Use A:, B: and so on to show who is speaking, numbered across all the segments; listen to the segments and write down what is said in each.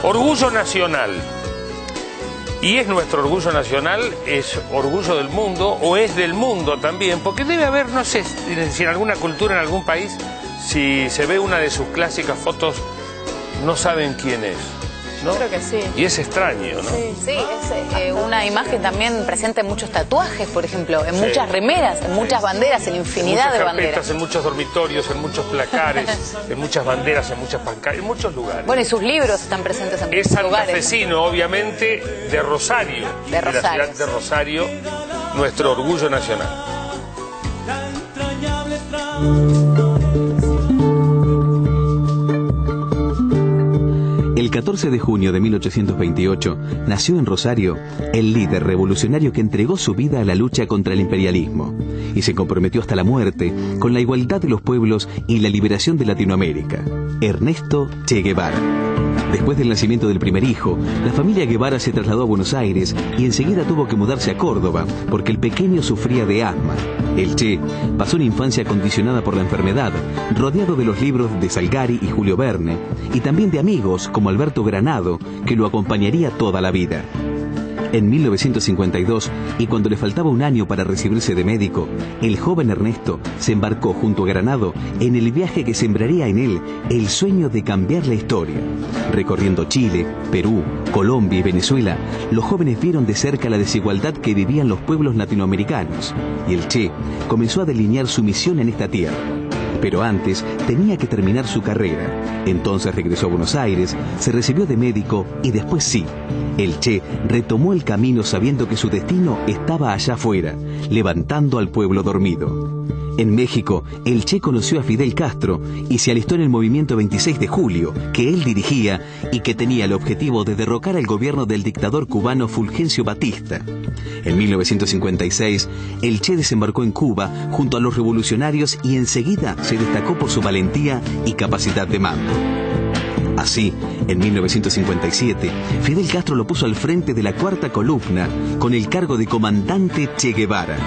A: Orgullo nacional. Y es nuestro orgullo nacional, es orgullo del mundo, o es del mundo también, porque debe haber, no sé, si en alguna cultura, en algún país, si se ve una de sus clásicas fotos, no saben quién es, ¿no?
B: Yo creo que sí.
A: Y es extraño, ¿no?
C: Sí, es una imagen también presente en muchos tatuajes, por ejemplo, en muchas remeras, en muchas banderas, en infinidad de banderas.
A: En muchos dormitorios, en muchos placares, en muchas banderas, en muchas pancartas, en muchos lugares.
C: Bueno, y sus libros están presentes en muchos lugares.
A: Es santafesino, obviamente, de Rosario.
C: De Rosario.
A: La ciudad de Rosario, nuestro orgullo nacional.
D: El 14 de junio de 1828 nació en Rosario el líder revolucionario que entregó su vida a la lucha contra el imperialismo y se comprometió hasta la muerte con la igualdad de los pueblos y la liberación de Latinoamérica, Ernesto Che Guevara. Después del nacimiento del primer hijo, la familia Guevara se trasladó a Buenos Aires y enseguida tuvo que mudarse a Córdoba porque el pequeño sufría de asma. El Che pasó una infancia condicionada por la enfermedad, rodeado de los libros de Salgari y Julio Verne, y también de amigos como Alberto Granado, que lo acompañaría toda la vida. En 1952, y cuando le faltaba un año para recibirse de médico, el joven Ernesto se embarcó junto a Granado en el viaje que sembraría en él el sueño de cambiar la historia. Recorriendo Chile, Perú, Colombia y Venezuela, los jóvenes vieron de cerca la desigualdad que vivían los pueblos latinoamericanos, y el Che comenzó a delinear su misión en esta tierra. Pero antes tenía que terminar su carrera. Entonces regresó a Buenos Aires, se recibió de médico y después sí, el Che retomó el camino sabiendo que su destino estaba allá afuera, levantando al pueblo dormido. En México, el Che conoció a Fidel Castro y se alistó en el movimiento 26 de julio, que él dirigía y que tenía el objetivo de derrocar al gobierno del dictador cubano Fulgencio Batista. En 1956, el Che desembarcó en Cuba junto a los revolucionarios y enseguida se destacó por su valentía y capacidad de mando. Así, en 1957, Fidel Castro lo puso al frente de la cuarta columna con el cargo de comandante Che Guevara.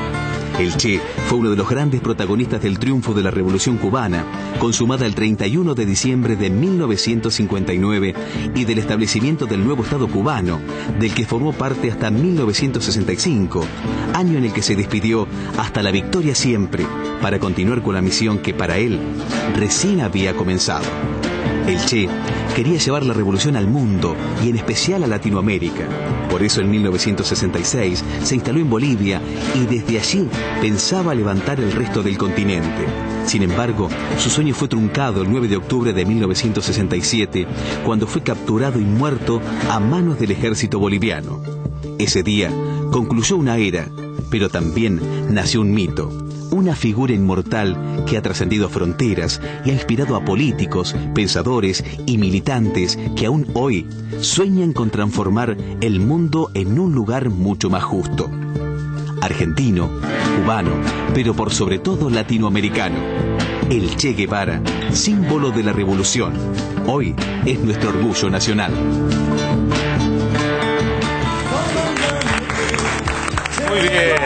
D: El Che fue uno de los grandes protagonistas del triunfo de la Revolución Cubana, consumada el 31 de diciembre de 1959, y del establecimiento del nuevo Estado cubano, del que formó parte hasta 1965, año en el que se despidió hasta la victoria siempre, para continuar con la misión que para él recién había comenzado. El Che quería llevar la revolución al mundo y en especial a Latinoamérica. Por eso en 1966 se instaló en Bolivia y desde allí pensaba levantar el resto del continente. Sin embargo, su sueño fue truncado el 9 de octubre de 1967, cuando fue capturado y muerto a manos del ejército boliviano. Ese día concluyó una era, pero también nació un mito. Una figura inmortal que ha trascendido fronteras y ha inspirado a políticos, pensadores y militantes que aún hoy sueñan con transformar el mundo en un lugar mucho más justo. Argentino, cubano, pero por sobre todo latinoamericano. El Che Guevara, símbolo de la revolución, hoy es nuestro orgullo nacional.
A: Muy bien.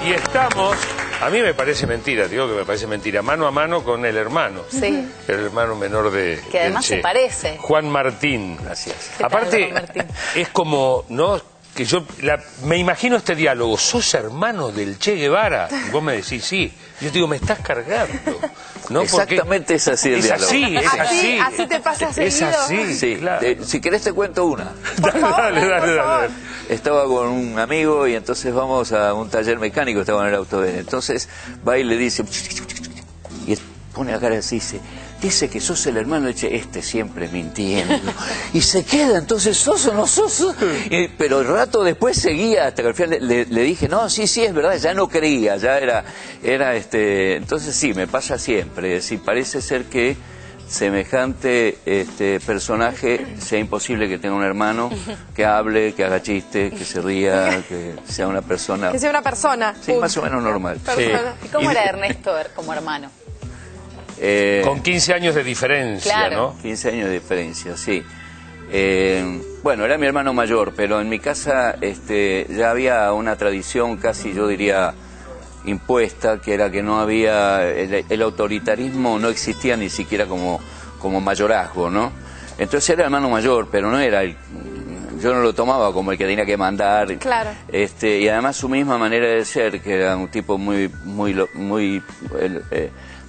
A: Y estamos, a mí me parece mentira, digo que me parece mentira, mano a mano con el hermano.
C: Sí.
A: El hermano menor de
C: que además
A: Che.
C: se parece.
A: Juan Martín.
E: Gracias.
A: Aparte,
C: Juan Martín?
A: es como, ¿no? Que yo me imagino este diálogo, ¿sos hermano del Che Guevara? Y vos me decís, sí. Yo te digo, me estás cargando. ¿No?
E: Exactamente es así el diálogo.
A: Es así.
B: Así te pasa seguido.
A: Es así,
E: Sí,
A: claro.
E: si querés te cuento una.
A: Dale.
E: Estaba con un amigo y entonces vamos a un taller mecánico, estaba en el auto de él. Entonces va y le dice, y pone la cara así, dice que sos el hermano de Che, siempre mintiendo. Y se queda, entonces, ¿sos o no sos? Pero el rato después seguía, hasta que al final le dije, no, sí, es verdad, ya no creía, ya era entonces sí, me pasa siempre, sí, parece ser que semejante personaje sea imposible que tenga un hermano que hable, que haga chiste, que se ría, que sea una persona.
B: Que sea una persona.
E: Sí, más o menos normal.
A: Sí.
C: ¿Y cómo era Ernesto como hermano?
A: Con 15 años de diferencia,
C: claro.
A: ¿no?
E: 15 años de diferencia, sí. Bueno, era mi hermano mayor, pero en mi casa ya había una tradición casi, yo diría, impuesta, que era que no había, el autoritarismo no existía ni siquiera como mayorazgo, ¿no? Entonces era hermano mayor, pero no era yo no lo tomaba como el que tenía que mandar.
B: Claro.
E: Y además su misma manera de ser, que era un tipo muy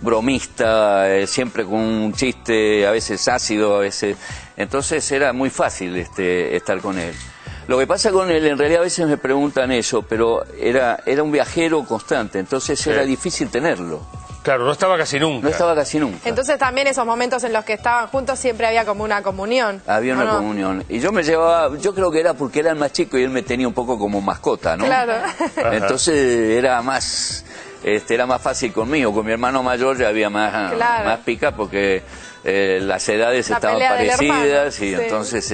E: bromista, siempre con un chiste, a veces ácido, a veces. Entonces era muy fácil estar con él. Lo que pasa con él, en realidad a veces me preguntan eso, pero era un viajero constante, entonces era difícil tenerlo.
A: Claro, no estaba casi nunca.
E: No estaba casi nunca.
B: Entonces también esos momentos en los que estaban juntos siempre había como una comunión.
E: Había una comunión. Y yo me llevaba, yo creo que era porque era el más chico y él me tenía un poco como mascota, ¿no?
B: Claro.
E: Entonces era más fácil conmigo. Con mi hermano mayor ya había más pica porque las edades estaban parecidas y entonces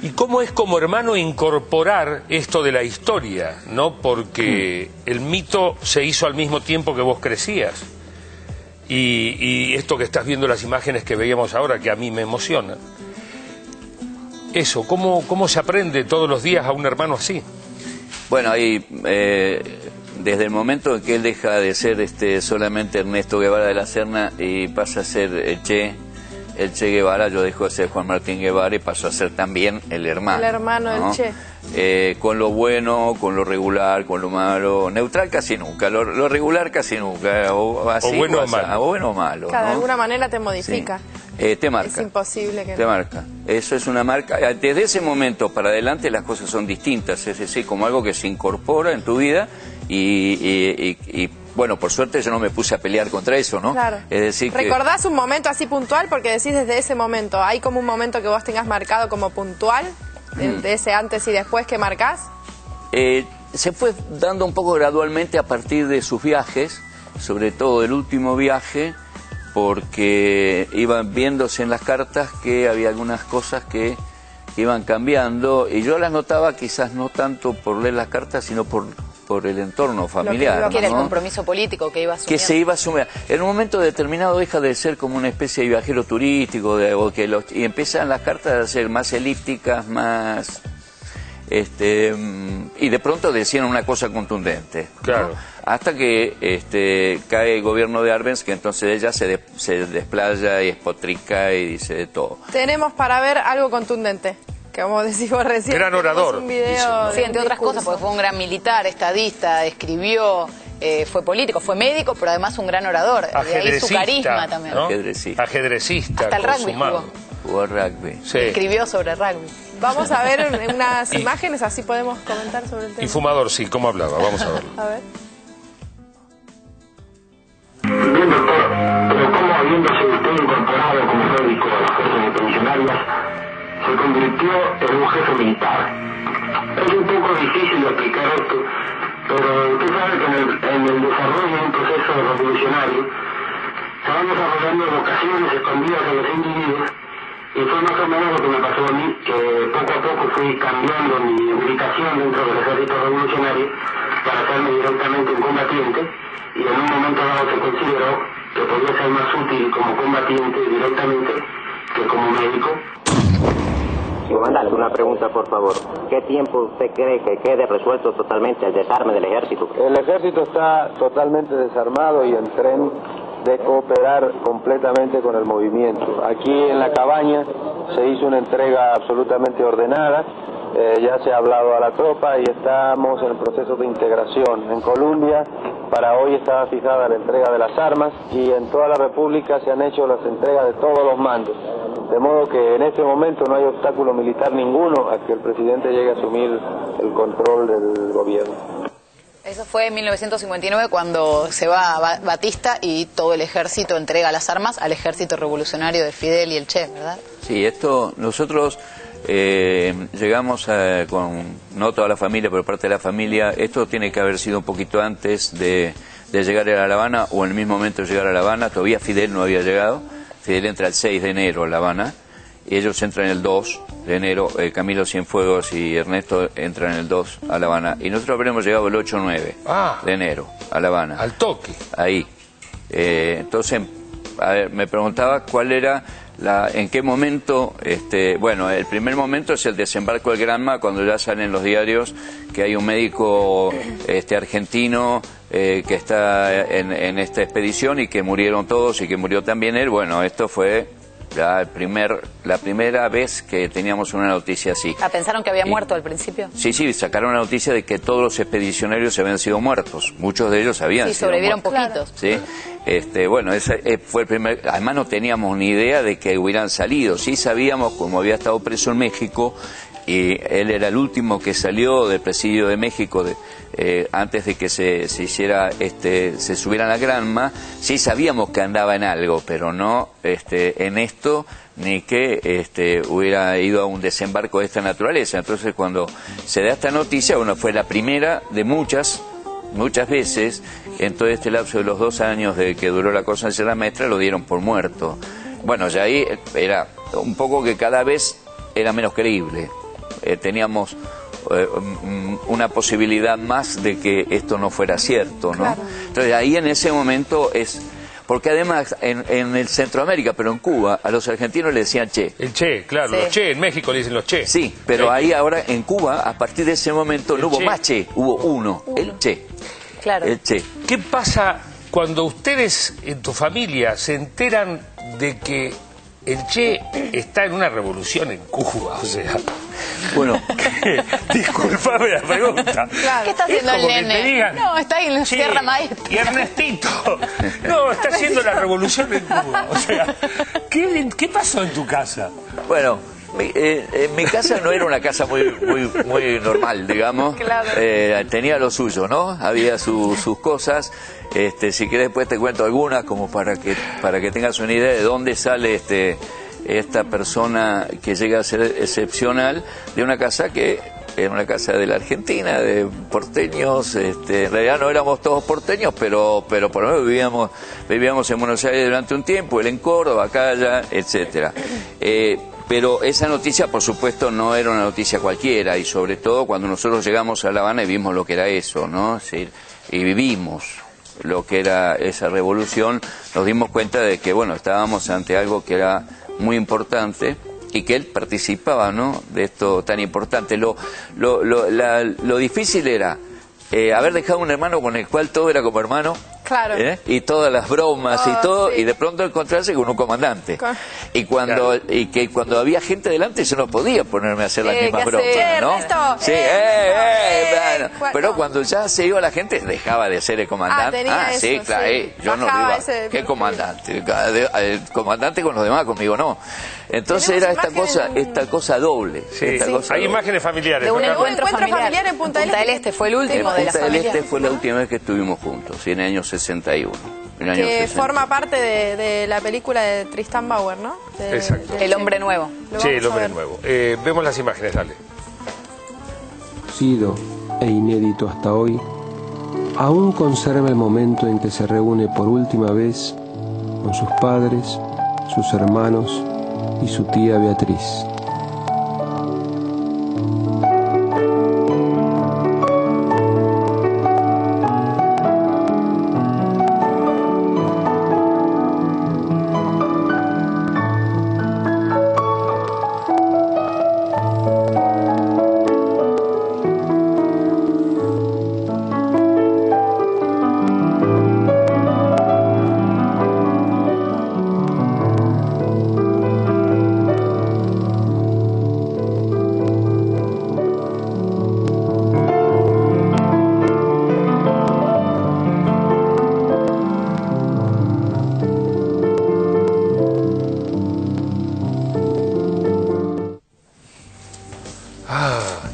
A: ¿Y cómo es como hermano incorporar esto de la historia, no? Porque el mito se hizo al mismo tiempo que vos crecías. Y esto que estás viendo, las imágenes que veíamos ahora, que a mí me emocionan. Eso, ¿cómo se aprende todos los días a un hermano así?
E: Bueno, ahí, desde el momento en que él deja de ser solamente Ernesto Guevara de la Serna y pasa a ser el Che Guevara, yo dejo de ser Juan Martín Guevara y paso a ser también el hermano.
B: El hermano del Che.
E: Con lo bueno, con lo regular, con lo malo, neutral casi nunca, lo regular casi nunca, o bueno o malo. O bueno o malo,
B: de
E: ¿no?
B: alguna manera te modifica.
E: Sí. Te marca.
B: Es imposible que
E: te marca. Eso es una marca. Desde ese momento para adelante las cosas son distintas, es decir, como algo que se incorpora en tu vida y bueno, por suerte yo no me puse a pelear contra eso, ¿no?
B: Claro.
E: Es decir,
B: ¿recordás un momento así puntual? Porque decís desde ese momento, ¿hay como un momento que vos tengas marcado como puntual? De ese antes y después que marcás.
E: Se fue dando un poco gradualmente a partir de sus viajes, sobre todo el último viaje, porque iban viéndose en las cartas que había algunas cosas que iban cambiando, y yo las notaba quizás no tanto por leer las cartas, sino por el entorno familiar.
C: Lo que era el compromiso político que iba a asumir.
E: Que se iba a asumir. En un momento determinado deja de ser como una especie de viajero turístico, y empiezan las cartas a ser más elípticas, más... y de pronto decían una cosa contundente.
A: Claro.
E: ¿No? Hasta que cae el gobierno de Arbenz, que entonces ella se desplaya y espotrica y dice de todo.
B: Tenemos para ver algo contundente. Que como decimos recién,
A: gran orador,
B: un video
C: sí, entre otras cosas, porque fue un gran militar, estadista, escribió, fue político, fue médico, pero además un gran orador. De ahí su carisma también.
A: ¿no?
E: Ajedrecista.
C: Hasta el rugby
E: jugó rugby.
A: Sí.
C: Escribió sobre rugby.
B: Vamos a ver unas imágenes, así podemos comentar sobre el tema.
A: Y fumador, sí, ¿cómo hablaba? Vamos a verlo.
B: A ver.
F: Bien, doctor, pero ¿cómo habiéndose usted incorporado como médico a las fuerzas expedicionarias se convirtió en un jefe militar? Es un poco difícil de explicar esto, pero usted sabe que en el desarrollo de un proceso revolucionario se van desarrollando vocaciones escondidas en los individuos, y fue más o menos lo que me pasó a mí, que poco a poco fui cambiando mi ubicación dentro del ejército revolucionario para hacerme directamente un combatiente, y en un momento dado se consideró que podía ser más útil como combatiente directamente que como médico.
G: Comandante, una pregunta por favor. ¿Qué tiempo usted cree que quede resuelto totalmente el desarme del ejército?
H: El ejército está totalmente desarmado y en tren de cooperar completamente con el movimiento. Aquí en la cabaña se hizo una entrega absolutamente ordenada, ya se ha hablado a la tropa y estamos en el proceso de integración. En Colombia para hoy estaba fijada la entrega de las armas y en toda la República se han hecho las entregas de todos los mandos. De modo que en este momento no hay obstáculo militar ninguno a que el presidente llegue a asumir el control del gobierno.
C: Eso fue en 1959 cuando se va Batista y todo el ejército entrega las armas al ejército revolucionario de Fidel y el Che, ¿verdad?
E: Sí, nosotros llegamos con, no toda la familia, pero parte de la familia, esto tiene que haber sido un poquito antes de llegar a La Habana o en el mismo momento de llegar a La Habana, todavía Fidel no había llegado. Fidel entra el 6 de enero a La Habana y ellos entran el 2 de enero, Camilo Cienfuegos y Ernesto entran el 2 a La Habana y nosotros habremos llegado el 8 o 9 de enero a La Habana.
A: Al toque.
E: Ahí. Entonces, a ver, me preguntaba cuál era en qué momento, bueno, el primer momento es el desembarco del Granma, cuando ya salen los diarios que hay un médico argentino que está en esta expedición y que murieron todos y que murió también él. Bueno, esto fue la primera vez que teníamos una noticia así.
C: ¿Pensaron que había muerto al principio?
E: Sí, sacaron la noticia de que todos los expedicionarios habían sido muertos. Muchos de ellos habían sido
C: sobrevivieron
E: muertos.
C: poquitos.
E: ¿Sí? Bueno, ese fue el primer... Además no teníamos ni idea de que hubieran salido. Sí sabíamos, como había estado preso en México, y él era el último que salió del presidio de México antes de que se subiera a la Granma. Sí sabíamos que andaba en algo, pero no en esto, ni que hubiera ido a un desembarco de esta naturaleza. Entonces cuando se da esta noticia, bueno, fue la primera de muchas veces. En todo este lapso de los 2 años de que duró la cosa de la maestra, lo dieron por muerto. Bueno, ya ahí era un poco que cada vez era menos creíble. Teníamos una posibilidad más de que esto no fuera cierto, ¿no? Claro. Entonces ahí en ese momento es... Porque además en el Centroamérica, pero en Cuba, a los argentinos le decían che.
A: El che, claro, los che, en México le dicen los che.
E: Sí, pero ahí ahora en Cuba, a partir de ese momento no hubo más che, hubo uno, el che.
C: Claro.
E: El che.
A: ¿Qué pasa cuando ustedes en tu familia se enteran de que el Che está en una revolución en Cuba? O sea,
E: bueno,
A: disculpame la pregunta.
C: Claro. ¿Qué está haciendo el nene?
A: Digan,
C: no, está ahí en la Sierra Maestra.
A: Y Ernestito, no, está haciendo la revolución en Cuba. O sea, ¿qué pasó en tu casa?
E: Bueno, mi casa no era una casa muy normal, digamos.
C: Claro.
E: Tenía lo suyo, ¿no? Había sus cosas. Si querés después te cuento algunas, como para que tengas una idea de dónde sale esta persona que llega a ser excepcional, de una casa que era una casa de la Argentina, de porteños. En realidad no éramos todos porteños, pero por lo menos vivíamos en Buenos Aires durante un tiempo, él en Córdoba, acá, allá, etcétera. Pero esa noticia, por supuesto, no era una noticia cualquiera, y sobre todo cuando nosotros llegamos a La Habana y vimos lo que era eso, ¿no? Sí, y vivimos lo que era esa revolución, nos dimos cuenta de que, bueno, estábamos ante algo que era muy importante y que él participaba, ¿no?, de esto tan importante. Lo difícil era haber dejado un hermano con el cual todo era como hermano.
B: Claro.
E: Y todas las bromas y todo,
B: sí.
E: Y de pronto encontrarse con un comandante. Y cuando había gente delante yo no podía ponerme a hacer las mismas bromas, ¿no? Sí, bueno. Pero cuando ya se iba la gente dejaba de ser el comandante. Sí, claro, yo no iba. ¿Qué comandante? El comandante con los demás, conmigo no. Entonces era esta cosa doble.
A: Sí. Hay imágenes familiares.
B: De un encuentro familiar en Punta del Este.
C: Fue el último de la familia.
E: Punta del Este fue la última vez que estuvimos juntos, en el año 61.
B: Que forma parte de la película de Tristan Bauer, ¿no?
A: Exacto.
C: El hombre nuevo.
A: Sí, el hombre nuevo. Vemos las imágenes, dale.
I: Conocido e inédito hasta hoy, aún conserva el momento en que se reúne por última vez con sus padres, sus hermanos y su tía Beatriz.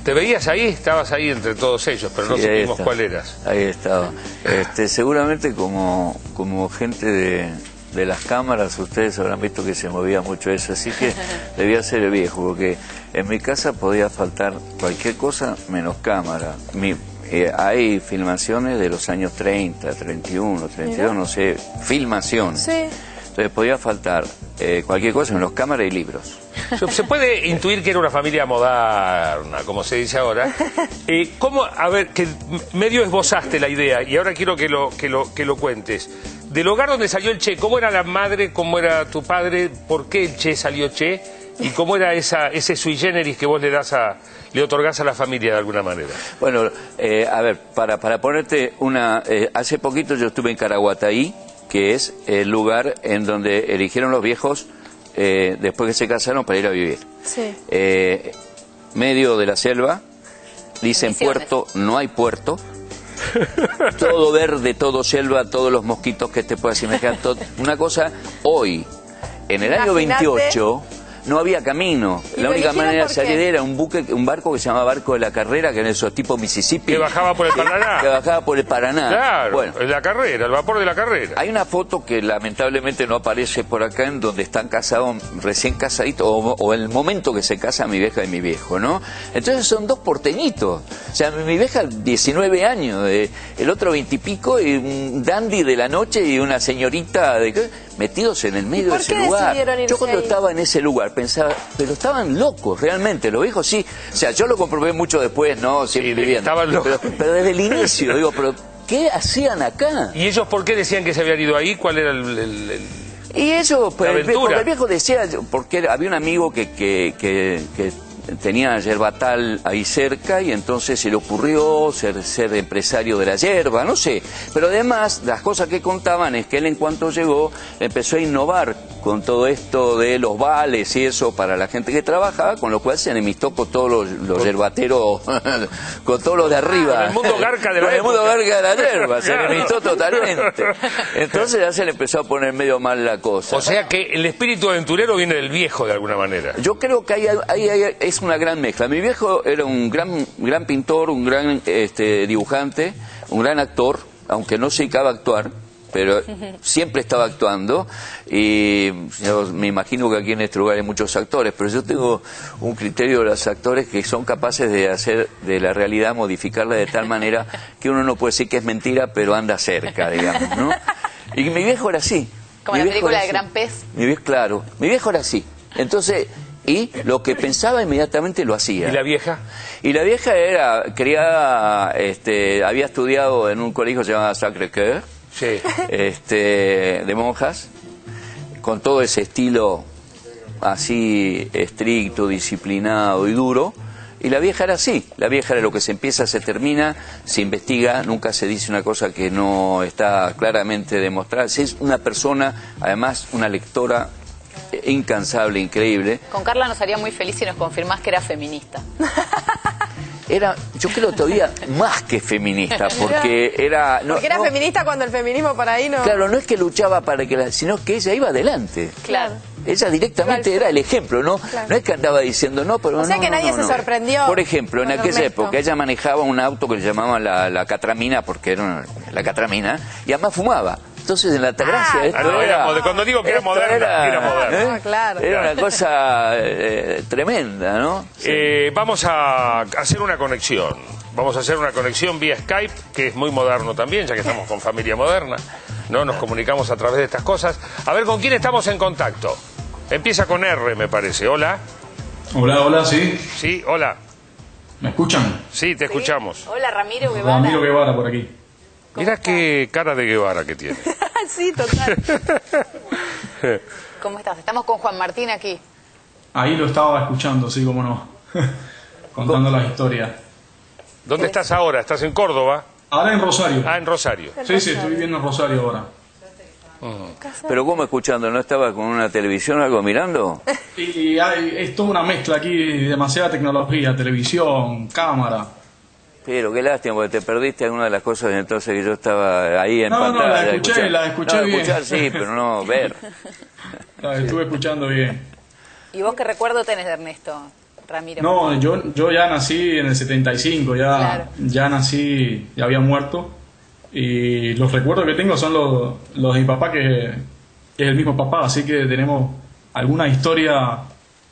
A: ¿Te veías ahí? Estabas ahí entre todos ellos, pero no supimos cuál eras.
E: Ahí estaba. Seguramente como gente de las cámaras, ustedes habrán visto que se movía mucho eso, así que debía ser el viejo, porque en mi casa podía faltar cualquier cosa menos cámara. Hay filmaciones de los años 30, 31, 32, no sé, filmaciones. Sí. Entonces podía faltar cualquier cosa menos cámara y libros.
A: Se puede intuir que era una familia moderna, como se dice ahora. ¿Cómo? A ver, que medio esbozaste la idea, y ahora quiero que lo cuentes. Del hogar donde salió el Che, ¿cómo era la madre, cómo era tu padre, por qué el Che salió Che, y cómo era ese sui generis que vos le otorgás a la familia de alguna manera?
E: Bueno, a ver, para ponerte hace poquito yo estuve en Caraguataí, que es el lugar en donde erigieron los viejos después que se casaron, para ir a vivir.
B: Sí.
E: Medio de la selva, dicen puerto, no hay puerto. Todo verde, todo selva, todos los mosquitos que te puedas imaginar. Una cosa, hoy, en el año 28... no había camino. La única manera de salir era un barco que se llamaba Barco de la Carrera, que era esos tipo Mississippi.
A: Que bajaba por el Paraná.
E: Que bajaba por el Paraná.
A: Claro,
E: bueno,
A: la carrera, el vapor de la carrera.
E: Hay una foto que lamentablemente no aparece por acá, en donde están casados, recién casaditos, o el momento que se casa mi vieja y mi viejo, ¿no? Entonces son dos porteñitos. O sea, mi vieja 19 años, el otro 20 y pico, y un dandy de la noche y una señorita metidos en el medio de ese lugar. Yo cuando estaba en ese lugar pensaba, pero estaban locos realmente, los viejos sí. O sea, yo lo comprobé mucho después, ¿no? Siempre viviendo.
A: Estaban locos.
E: Pero desde el inicio, digo, pero ¿qué hacían acá?
A: ¿Y ellos por qué decían que se habían ido ahí? ¿Cuál era
E: Y ellos, pues,
A: aventura?
E: El viejo decía, porque había un amigo que tenía yerbatal ahí cerca y entonces se le ocurrió ser empresario de la yerba, no sé. Pero además, las cosas que contaban es que él, en cuanto llegó, empezó a innovar con todo esto de los vales y eso para la gente que trabajaba, con lo cual se enemistó con todos los yerbateros, con todos los de arriba.
A: Con el mundo garca de la
E: época. El mundo garca de la yerba, se enemistó totalmente. Entonces ya se le empezó a poner medio mal la cosa.
A: O sea que el espíritu aventurero viene del viejo de alguna manera.
E: Yo creo que es una gran mezcla. Mi viejo era un gran pintor, un gran dibujante, un gran actor, aunque no se dedicaba a actuar, pero siempre estaba actuando, y yo me imagino que aquí en este lugar hay muchos actores, pero yo tengo un criterio de los actores que son capaces de hacer de la realidad, modificarla de tal manera que uno no puede decir que es mentira, pero anda cerca, digamos, ¿no? Y mi viejo era así.
C: Como la película de Gran Pez.
E: Claro, mi viejo era así. Entonces, y lo que pensaba inmediatamente lo hacía.
A: ¿Y la vieja?
E: Y la vieja era criada, había estudiado en un colegio llamado Sacré-Cœur,
A: sí.
E: De monjas, con todo ese estilo así estricto, disciplinado y duro. Y la vieja era así, la vieja era lo que se empieza, se termina, se investiga, nunca se dice una cosa que no está claramente demostrada. Es una persona, además, una lectora incansable, increíble.
C: Con Carla nos haría muy feliz si nos confirmás que era feminista.
E: Era, yo creo, todavía más que feminista, porque era...
B: porque era feminista cuando el feminismo para ahí no...
E: Claro, no es que luchaba para que sino que ella iba adelante.
C: Claro.
E: Ella directamente era el ejemplo, ¿no? Claro. No es que andaba diciendo no, pero
B: o sea que nadie se sorprendió.
E: Por ejemplo, en aquella época ella manejaba un auto que le llamaban la catramina, porque era la catramina, y además fumaba. Entonces en la Altagracia
A: cuando digo que era moderna, era moderna.
B: Claro.
E: Era una cosa tremenda, ¿no?
A: Sí. Vamos a hacer una conexión. Vamos a hacer una conexión vía Skype, que es muy moderno también, ya que estamos con familia moderna, ¿no? Nos comunicamos a través de estas cosas. A ver, ¿con quién estamos en contacto? Empieza con R, me parece. Hola.
J: Hola, sí.
A: Sí, hola.
J: ¿Me escuchan?
A: Sí, te escuchamos.
C: Hola, Ramiro Guevara.
J: Ramiro Guevara por aquí.
A: Mirá qué cara de Guevara que tiene.
B: Sí, total.
C: ¿Cómo estás? Estamos con Juan Martín aquí.
J: Ahí lo estaba escuchando, sí, cómo no. Contando las historias.
A: ¿Dónde estás ahora? ¿Estás en Córdoba?
J: Ahora en Rosario.
A: Ah, en Rosario.
J: Sí, estoy viviendo en Rosario ahora.
E: Pero ¿cómo escuchando? ¿No estaba con una televisión o algo mirando?
J: Y es toda una mezcla aquí, demasiada tecnología, televisión, cámara.
E: Pero qué lástima, porque te perdiste alguna de las cosas entonces que yo estaba ahí en pantalla.
J: No, la escuché bien.
E: Escuchar sí, pero no ver.
J: La estuve escuchando bien.
C: ¿Y vos qué recuerdo tenés de Ernesto, Ramiro?
J: No, yo ya nací en el 75,
C: Claro.
J: ya nací, ya había muerto. Y los recuerdos que tengo son los de mi papá, que es el mismo papá, así que tenemos alguna historia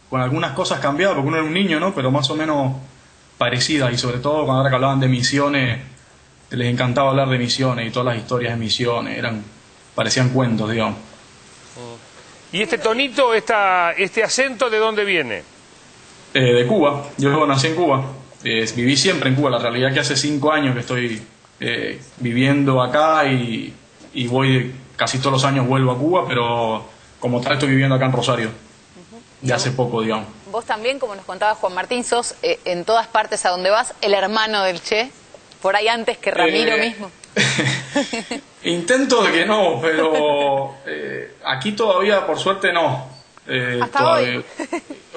J: con algunas cosas cambiadas, porque uno era un niño, ¿no? Pero más o menos parecidas, y sobre todo cuando ahora que hablaban de misiones, les encantaba hablar de misiones y todas las historias de misiones, parecían cuentos, digamos.
A: ¿Y este tonito, este acento, de dónde viene?
J: De Cuba. Yo nací en Cuba, viví siempre en Cuba. La realidad es que hace 5 años que estoy viviendo acá, y voy casi todos los años vuelvo a Cuba, pero como tal estoy viviendo acá en Rosario, de hace poco, digamos.
C: Vos también, como nos contaba Juan Martín, sos en todas partes a donde vas el hermano del Che, por ahí antes que Ramiro mismo.
J: Intento de que no, pero aquí todavía por suerte no.
B: Hasta hoy.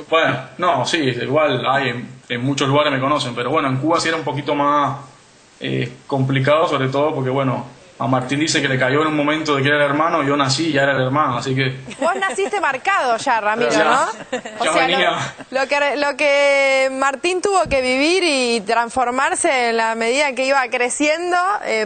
J: Bueno, no, sí, igual hay en muchos lugares me conocen, pero bueno, en Cuba sí era un poquito más complicado, sobre todo porque, bueno, a Martín dice que le cayó en un momento de que era el hermano, yo nací y ya era el hermano, así que...
B: Vos naciste marcado ya, Ramiro,
J: ya,
B: ¿no?
J: Ya
B: o sea,
J: venía...
B: lo que Martín tuvo que vivir y transformarse en la medida que iba creciendo,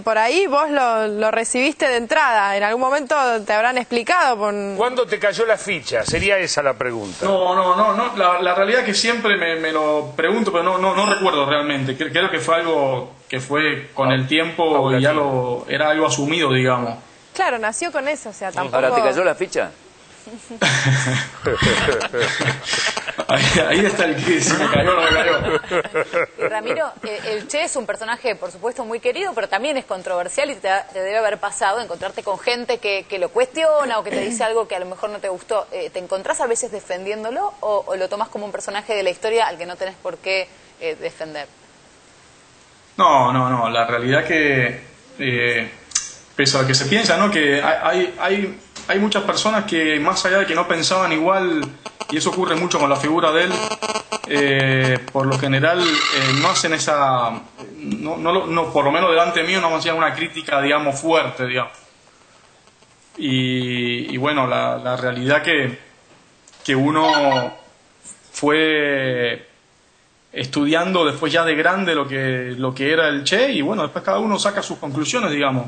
B: por ahí vos lo recibiste de entrada. En algún momento te habrán explicado.
A: ¿Cuándo te cayó la ficha? Sería esa la pregunta.
J: No. La realidad es que siempre me lo pregunto, pero no recuerdo realmente. Creo que fue algo que fue con el tiempo y ya era algo asumido, digamos.
B: Claro, nació con eso, o sea, tampoco...
E: Ahora, ¿te cayó la ficha?
J: Ahí está el que si me cayó o no me cayó.
C: Ramiro, el Che es un personaje, por supuesto, muy querido, pero también es controversial y te debe haber pasado encontrarte con gente que lo cuestiona o que te dice algo que a lo mejor no te gustó. ¿Te encontrás a veces defendiéndolo o lo tomás como un personaje de la historia al que no tenés por qué defender?
J: No, la realidad que, pese a que se piensa, ¿no?, que hay muchas personas que más allá de que no pensaban igual, y eso ocurre mucho con la figura de él, por lo general no hacen esa, no, por lo menos delante mío no hacían una crítica, digamos, fuerte, digamos. Y bueno, la realidad que uno fue estudiando después ya de grande lo que era el Che, y bueno, después cada uno saca sus conclusiones, digamos.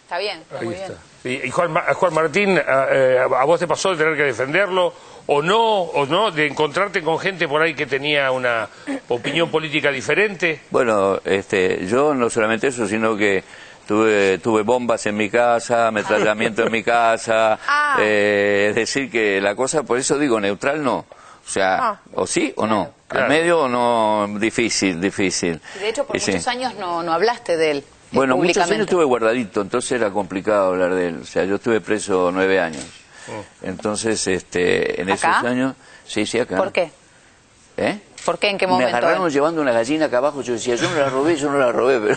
C: Está bien, está muy bien.
A: Y Juan Martín, ¿a vos te pasó de tener que defenderlo o no, de encontrarte con gente por ahí que tenía una opinión política diferente?
E: Bueno, yo no solamente eso, sino que tuve bombas en mi casa, ametrallamiento en mi casa, es decir que la cosa, por eso digo, neutral no. O sea, o sí o no.
A: Claro.
E: Al medio o no, difícil.
C: Y de hecho, por muchos años no hablaste de él.
E: Bueno, muchos años estuve guardadito, entonces era complicado hablar de él. O sea, yo estuve preso 9 años. Entonces, en esos años... Sí, acá.
C: ¿Por qué? ¿Por qué? ¿En qué momento?
E: Me agarraron llevando una gallina acá abajo. Yo decía, yo no la robé, pero...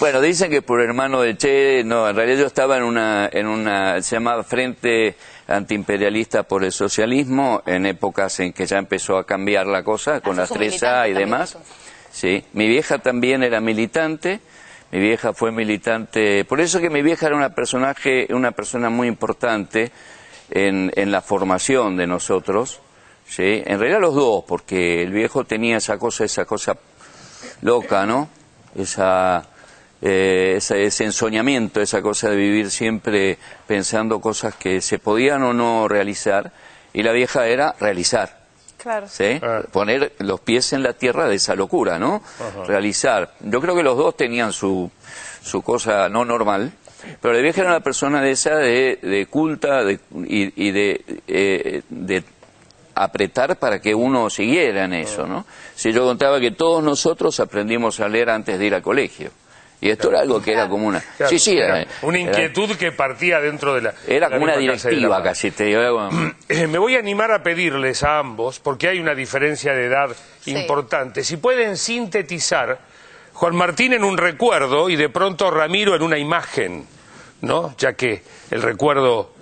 E: Bueno, dicen que por hermano de Che... No, en realidad yo estaba en una se llamaba Frente Antiimperialista por el Socialismo, en épocas en que ya empezó a cambiar la cosa, con las 3A y demás. Sí, mi vieja también era militante, mi vieja fue militante, por eso que mi vieja era una persona muy importante en la formación de nosotros, ¿sí? En realidad los dos, porque el viejo tenía esa cosa loca, ¿no? Ese ensoñamiento, esa cosa de vivir siempre pensando cosas que se podían o no realizar, y la vieja era realizar.
B: Claro.
E: ¿Sí? Poner los pies en la tierra de esa locura, ¿no? Realizar. Yo creo que los dos tenían su cosa no normal, pero la vieja era una persona de esa, de culta y de apretar para que uno siguiera en eso, ¿no? Si yo contaba que todos nosotros aprendimos a leer antes de ir al colegio. Y esto era algo que era como una...
A: Claro,
E: sí,
A: era una inquietud que partía dentro de la...
E: Era como una directiva casi, te digo.
A: Me voy a animar a pedirles a ambos, porque hay una diferencia de edad importante, si pueden sintetizar Juan Martín en un recuerdo y de pronto Ramiro en una imagen, ¿no? Ya que el recuerdo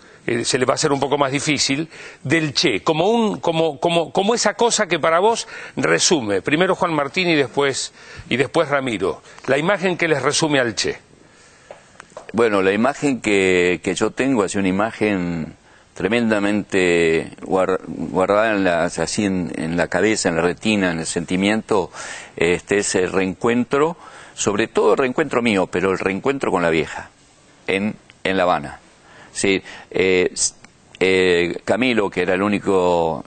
A: se le va a hacer un poco más difícil, del Che, como esa cosa que para vos resume, primero Juan Martín y después Ramiro, la imagen que les resume al Che.
E: Bueno, la imagen que yo tengo es una imagen tremendamente guardada así en la cabeza, en la retina, en el sentimiento, es el reencuentro, sobre todo el reencuentro mío, pero el reencuentro con la vieja, en La Habana. Sí, Camilo, que era el único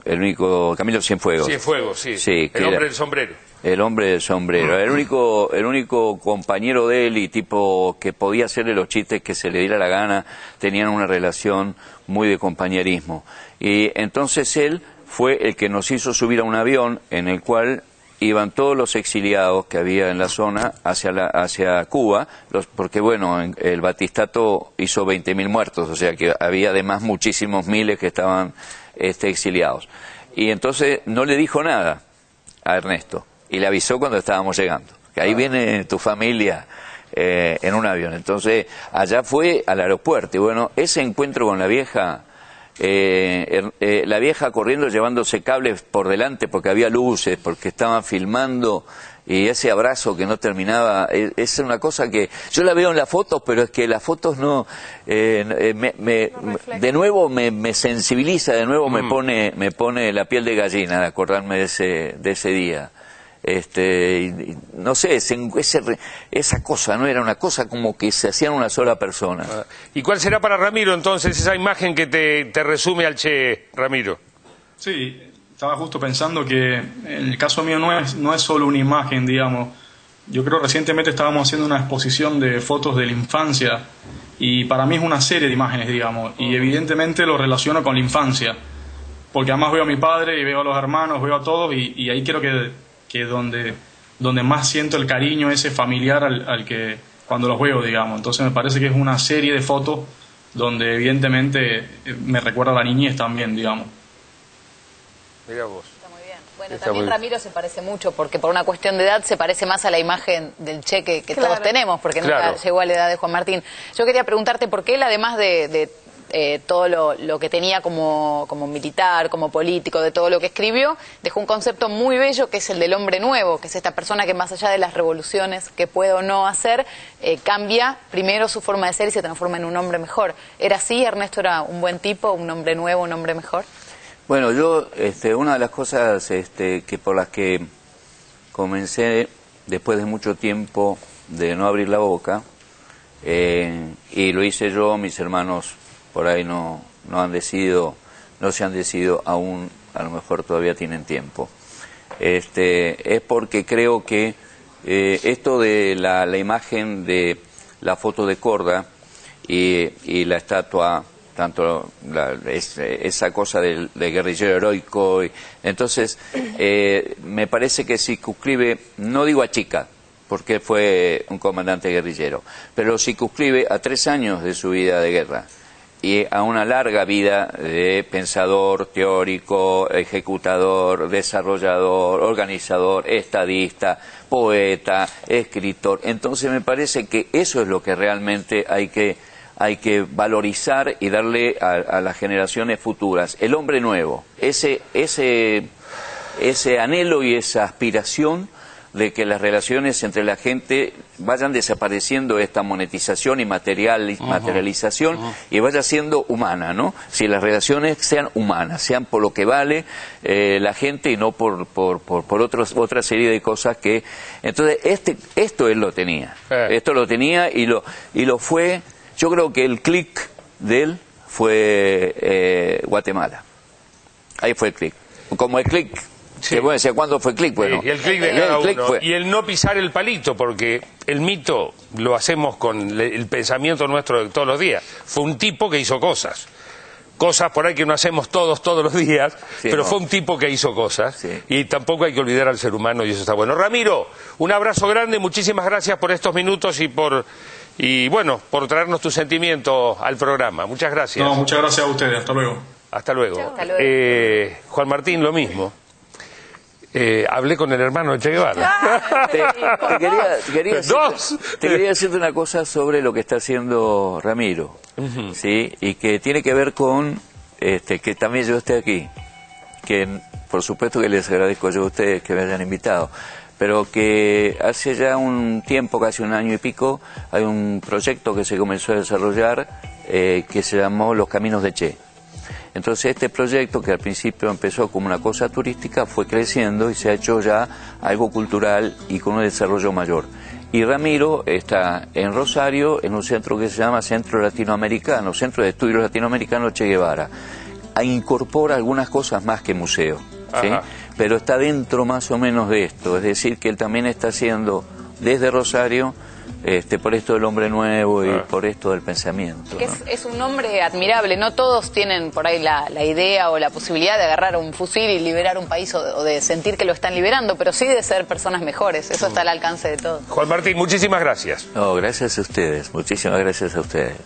E: Camilo Cienfuegos.
A: Cienfuegos, sí, el hombre del sombrero. El hombre del sombrero, el único compañero de él y tipo que podía hacerle los chistes que se le diera la gana, tenían una relación muy de compañerismo. Y entonces él fue el que nos hizo subir a un avión en el cual iban todos los exiliados que había en la zona hacia Cuba, porque bueno, el Batistato hizo 20.000 muertos, o sea que había además muchísimos miles que estaban exiliados. Y entonces no le dijo nada a Ernesto, y le avisó cuando estábamos llegando, que ahí viene tu familia,
E: en un avión. Entonces, allá fue al aeropuerto. Y bueno, ese encuentro con la vieja corriendo llevándose cables por delante porque había luces, porque estaban filmando, y ese abrazo que no terminaba, es una cosa que yo la veo en las fotos, pero es que las fotos no, de nuevo me sensibiliza, de nuevo me pone la piel de gallina de acordarme de ese día. No sé, esa cosa, ¿no? Era una cosa como que se hacía en una sola persona.
A: ¿Y cuál será para Ramiro entonces esa imagen que te resume al Che, Ramiro?
J: Sí, estaba justo pensando que en el caso mío no es solo una imagen, digamos. Yo creo recientemente estábamos haciendo una exposición de fotos de la infancia y para mí es una serie de imágenes, digamos, y evidentemente lo relaciono con la infancia, porque además veo a mi padre y veo a los hermanos, veo a todos y ahí creo que donde más siento el cariño ese familiar al que cuando los veo, digamos. Entonces me parece que es una serie de fotos donde evidentemente me recuerda a la niñez también, digamos.
A: Mira vos.
C: Está muy bien. Bueno, también Ramiro se parece mucho, porque por una cuestión de edad se parece más a la imagen del Che que todos tenemos, porque nunca llegó a la edad de Juan Martín. Yo quería preguntarte por qué él, además de todo lo que tenía como militar, como político, de todo lo que escribió, dejó un concepto muy bello que es el del hombre nuevo, que es esta persona que más allá de las revoluciones que puede o no hacer, cambia primero su forma de ser y se transforma en un hombre mejor. ¿Era así? ¿Ernesto era un buen tipo, un hombre nuevo, un hombre mejor?
E: Bueno, yo, una de las cosas que por las que comencé después de mucho tiempo de no abrir la boca, y lo hice yo, mis hermanos por ahí no se han decidido aún, a lo mejor todavía tienen tiempo. Es porque creo que esto de la imagen de la foto de Korda y la estatua, tanto esa cosa del guerrillero heroico, entonces me parece que circunscribe, no digo a chica, porque fue un comandante guerrillero, pero circunscribe a 3 años de su vida de guerra y a una larga vida de pensador, teórico, ejecutador, desarrollador, organizador, estadista, poeta, escritor. Entonces me parece que eso es lo que realmente hay que valorizar y darle a las generaciones futuras. El hombre nuevo, ese anhelo y esa aspiración de que las relaciones entre la gente vayan desapareciendo esta monetización y materialización y vaya siendo humana, ¿no? Si las relaciones sean humanas, sean por lo que vale la gente y no por otra serie de cosas que... Entonces, esto él lo tenía. Esto lo tenía y lo fue... Yo creo que el clic de él fue Guatemala. Ahí fue el clic. Como el clic... Sí. Bueno, ¿cuándo fue el clic? Bueno,
A: y el clic de cada uno. Y el no pisar el palito, porque el mito lo hacemos con el pensamiento nuestro de todos los días. Fue un tipo que hizo cosas por ahí que no hacemos todos los días, sí, pero no. Fue un tipo que hizo cosas, sí. Y tampoco hay que olvidar al ser humano y eso está bueno. Ramiro, un abrazo grande, muchísimas gracias por estos minutos y por traernos tu sentimiento al programa. Muchas gracias.
J: No, muchas gracias a ustedes, hasta luego.
A: Hasta luego. Hasta luego. Juan Martín, lo mismo. Hablé con el hermano de Che Guevara.
E: Te quería decirte una cosa sobre lo que está haciendo Ramiro, ¿sí? Y que tiene que ver con que también yo esté aquí, que por supuesto que les agradezco yo a ustedes que me hayan invitado, pero que hace ya un tiempo, casi 1 año y pico, hay un proyecto que se comenzó a desarrollar que se llamó Los Caminos de Che. Entonces este proyecto, que al principio empezó como una cosa turística, fue creciendo y se ha hecho ya algo cultural y con un desarrollo mayor. Y Ramiro está en Rosario, en un centro que se llama Centro Latinoamericano, Centro de Estudios Latinoamericanos Che Guevara. Incorpora algunas cosas más que museo, ¿sí? Pero está dentro más o menos de esto, es decir, que él también está haciendo desde Rosario, por esto del hombre nuevo y por esto del pensamiento, ¿no?
C: Es un hombre admirable, no todos tienen por ahí la idea o la posibilidad de agarrar un fusil y liberar un país o de sentir que lo están liberando, pero sí de ser personas mejores, eso está al alcance de todos.
A: Juan Martín, muchísimas gracias.
E: No, gracias a ustedes, muchísimas gracias a ustedes.